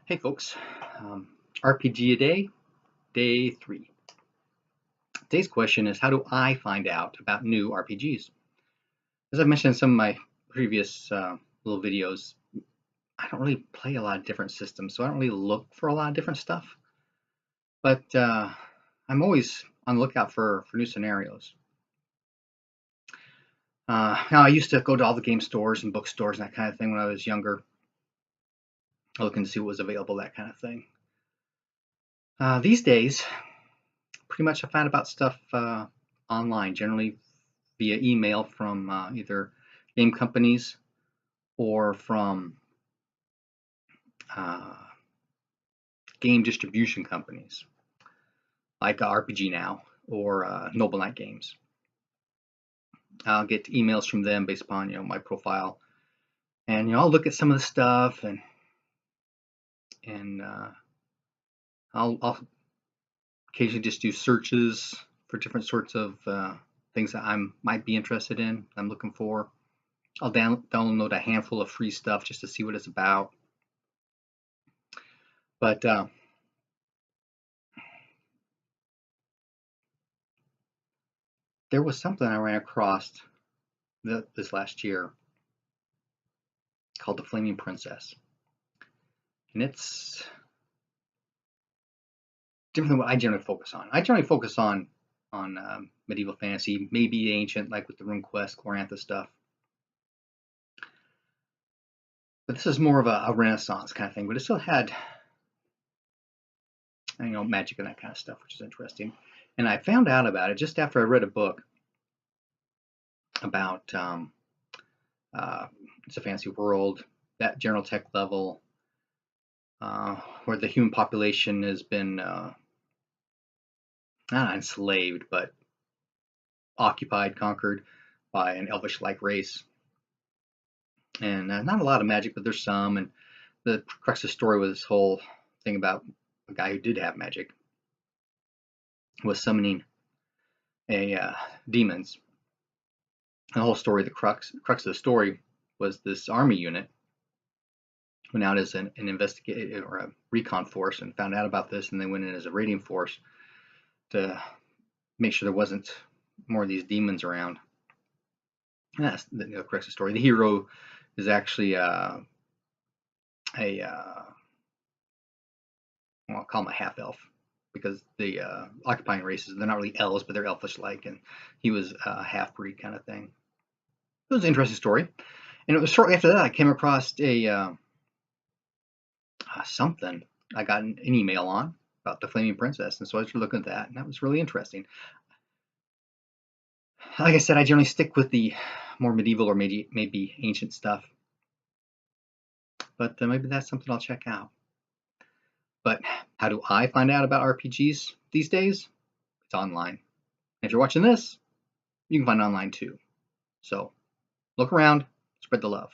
Hey folks, RPG a day, day 3. Today's question is, how do I find out about new RPGs? As I mentioned in some of my previous little videos, I don't really play a lot of different systems, so I don't really look for a lot of different stuff. But I'm always on the lookout for new scenarios. Now I used to go to all the game stores and bookstores and that kind of thing when I was younger, looking to see what was available, that kind of thing. These days, pretty much I find about stuff online, generally via email from either game companies or from uh, game distribution companies like RPG Now or Noble Knight Games. I'll get emails from them based upon my profile, and I'll look at some of the stuff and I'll occasionally just do searches for different sorts of things that I might be interested in. I'm looking for. I'll download a handful of free stuff just to see what it's about. But there was something I ran across this last year called The Flaming Princess, and it's different than what I generally focus on. I generally focus on medieval fantasy, maybe ancient, like with the RuneQuest, Glorantha stuff. But this is more of a Renaissance kind of thing. But it still had, magic and that kind of stuff, which is interesting. And I found out about it just after I read a book about it's a fantasy world, that general tech level, where the human population has been not enslaved, but occupied, conquered by an elvish-like race. And not a lot of magic, but there's some. And the crux of the story was this whole thing about a guy who did have magic was summoning demons. And the whole story, the crux of the story was this army unit went out as an investigative or a recon force and found out about this, and they went in as a raiding force to make sure there wasn't more of these demons around. And that's the crux of the story. The hero is actually well, I'll call him a half elf, because the occupying races, they're not really elves, but they're elfish like, and he was a half breed kind of thing. It was an interesting story. And it was shortly after that I came across a something I got an email on about the Flaming Princess, and so I was looking at that, and that was really interesting. Like I said, I generally stick with the more medieval or maybe ancient stuff, but maybe that's something I'll check out. But how do I find out about RPGs these days? It's online. If you're watching this, you can find it online too. So look around, spread the love.